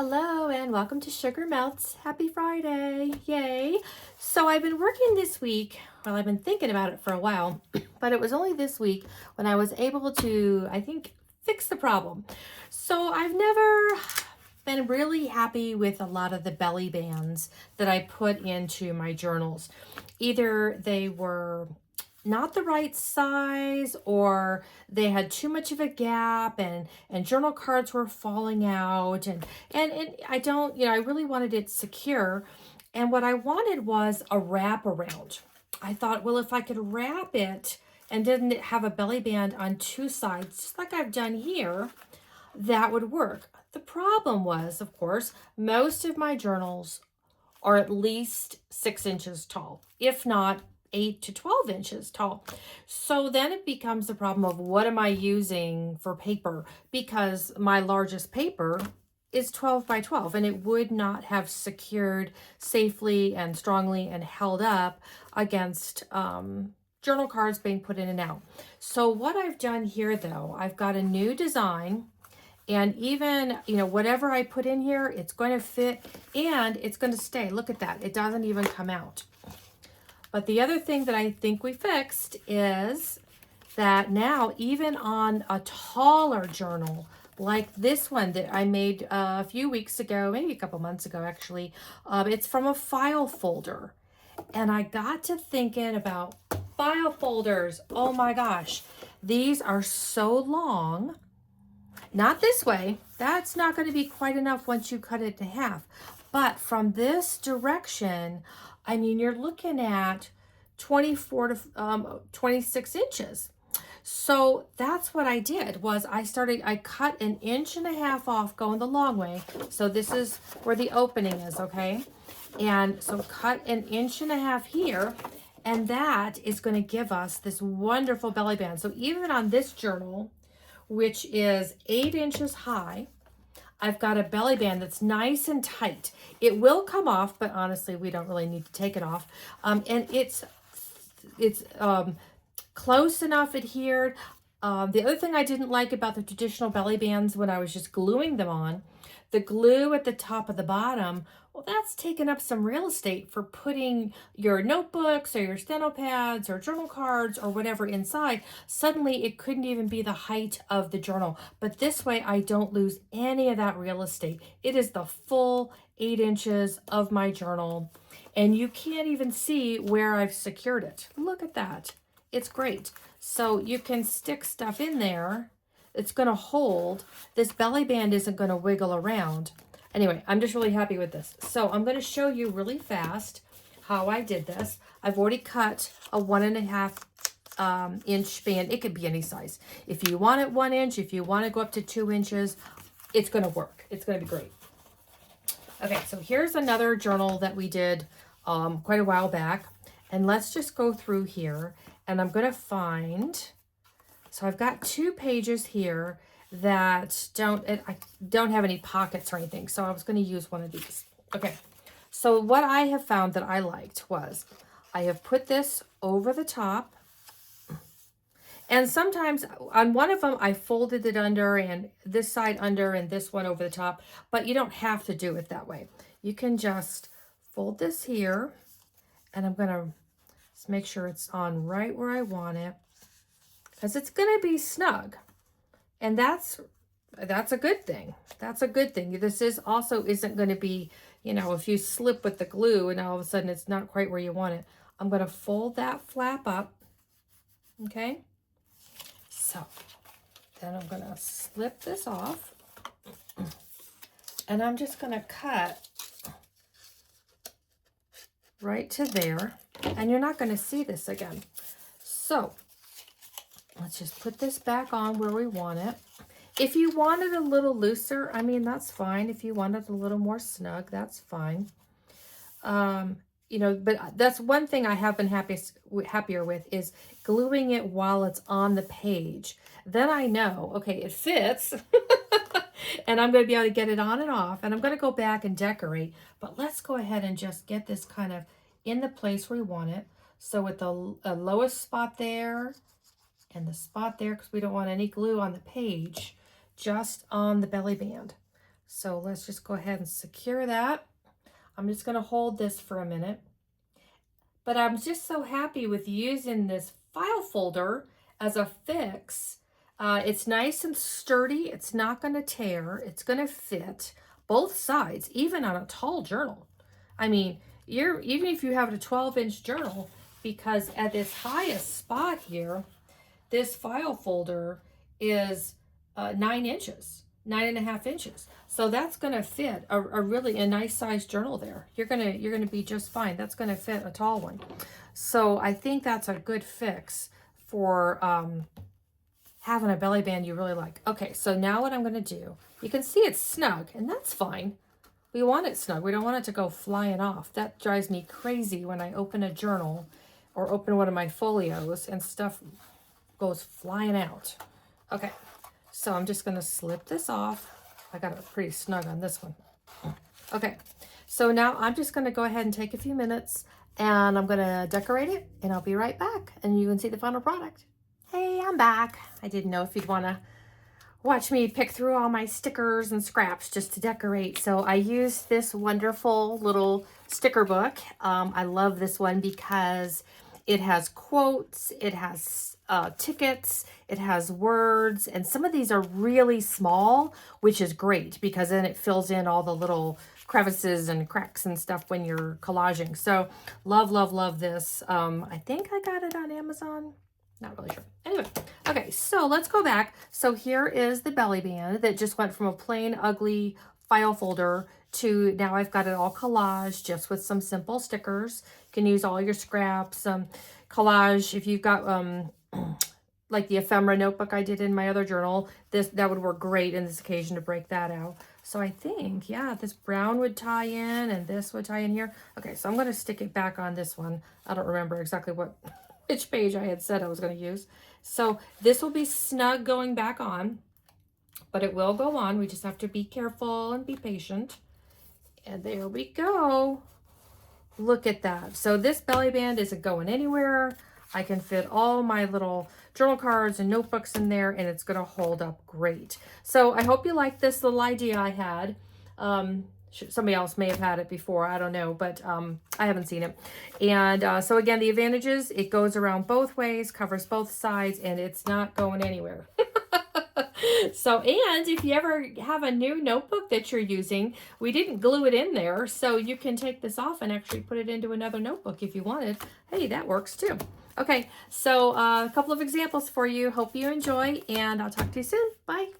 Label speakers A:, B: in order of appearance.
A: Hello and welcome to Sugar Melts. Happy Friday. Yay. So I've been working this week. Well, I've been thinking about it for a while, but it was only this week when I was able to, I think, fix the problem. So I've never been really happy with a lot of the belly bands that I put into my journals. Either they were not the right size, or they had too much of a gap, and journal cards were falling out, and I don't, I really wanted it secure, and what I wanted was a wrap around. I thought, well, if I could wrap it and didn't have a belly band on two sides, just like I've done here, that would work. The problem was, of course, most of my journals are at least 6 inches tall, if not 8 to 12 inches tall. So then it becomes the problem of what am I using for paper, because my largest paper is 12 by 12 and it would not have secured safely and strongly and held up against journal cards being put in and out. So what I've done here, though, I've got a new design. And even, whatever I put in here, it's going to fit and it's going to stay. Look at that. It doesn't even come out. But the other thing that I think we fixed is that now, even on a taller journal, like this one that I made a few weeks ago, maybe a couple months ago, actually, it's from a file folder. And I got to thinking about file folders. Oh my gosh, these are so long. Not this way. That's not going to be quite enough once you cut it in half. But from this direction, I mean, you're looking at 24 to 26 inches. So that's what I did, was I cut 1.5 inches off going the long way. So this is where the opening is, okay? And so cut 1.5 inches here, and that is going to give us this wonderful belly band. So even on this journal, which is 8 inches high, I've got a belly band that's nice and tight. It will come off, but honestly, we don't really need to take it off. And it's close enough adhered. The other thing I didn't like about the traditional belly bands when I was just gluing them on, the glue at the top of the bottom, well, that's taken up some real estate for putting your notebooks or your steno pads or journal cards or whatever inside. Suddenly, it couldn't even be the height of the journal. But this way, I don't lose any of that real estate. It is the full 8 inches of my journal. And you can't even see where I've secured it. Look at that. It's great. So you can stick stuff in there. It's going to hold. This belly band isn't going to wiggle around. Anyway, I'm just really happy with this. So I'm going to show you really fast how I did this. I've already cut a 1.5 inch band. It could be any size. If you want it 1 inch, if you want to go up to 2 inches, it's going to work. It's going to be great. Okay, so here's another journal that we did quite a while back. And let's just go through here. And I'm going to find, so I've got 2 pages here that I don't have any pockets or anything. So I was going to use one of these. Okay, so what I have found that I liked was I have put this over the top. And sometimes on one of them, I folded it under and this side under and this one over the top. But you don't have to do it that way. You can just fold this here. And I'm going to make sure it's on right where I want it, because it's going to be snug. And that's a good thing. That's a good thing. This isn't going to be, if you slip with the glue and all of a sudden it's not quite where you want it. I'm going to fold that flap up. Okay. So then I'm going to slip this off. And I'm just going to cut right to there. And you're not going to see this again. So let's just put this back on where we want it. If you want it a little looser, I mean, that's fine. If you want it a little more snug, that's fine. But that's one thing I have been happier with, is gluing it while it's on the page. Then I know, okay, it fits. And I'm going to be able to get it on and off. And I'm going to go back and decorate. But let's go ahead and just get this kind of in the place where we want it. So with the lowest spot there and the spot there, because we don't want any glue on the page, just on the belly band. So let's just go ahead and secure that. I'm just going to hold this for a minute. But I'm just so happy with using this file folder as a fix. It's nice and sturdy. It's not going to tear. It's going to fit both sides, even on a tall journal. I mean, even if you have a 12-inch journal, because at its highest spot here, this file folder is 9 inches, 9.5 inches. So that's going to fit a really nice sized journal there. You're gonna be just fine. That's going to fit a tall one. So I think that's a good fix for having a belly band you really like. Okay, so now what I'm going to do, you can see it's snug, and that's fine. We want it snug. We don't want it to go flying off. That drives me crazy when I open a journal or open one of my folios and stuff goes flying out. Okay, so I'm just going to slip this off. I got it pretty snug on this one. Okay, so now I'm just going to go ahead and take a few minutes and I'm going to decorate it, and I'll be right back and you can see the final product. Hey, I'm back. I didn't know if you'd want to watch me pick through all my stickers and scraps just to decorate. So I used this wonderful little sticker book. I love this one because it has quotes, it has tickets, it has words, and some of these are really small, which is great because then it fills in all the little crevices and cracks and stuff when you're collaging. So love, love, love this. I think I got it on Amazon. Not really sure. Anyway, okay, so let's go back. So here is the belly band that just went from a plain ugly file folder to now I've got it all collaged just with some simple stickers. You can use all your scraps, collage. If you've got like the ephemera notebook I did in my other journal, that would work great in this occasion to break that out. So I think, yeah, this brown would tie in and this would tie in here. Okay, so I'm going to stick it back on this one. I don't remember exactly which page I had said I was going to use. So this will be snug going back on, but it will go on. We just have to be careful and be patient. And there we go. Look at that. So this belly band isn't going anywhere. I can fit all my little journal cards and notebooks in there, and it's going to hold up great. So I hope you like this little idea I had. Somebody else may have had it before, I don't know, but I haven't seen it. And so again, the advantages, it goes around both ways, covers both sides, and it's not going anywhere. So, and if you ever have a new notebook that you're using, we didn't glue it in there, so you can take this off and actually put it into another notebook if you wanted. Hey, that works too. Okay, so a couple of examples for you. Hope you enjoy, and I'll talk to you soon. Bye.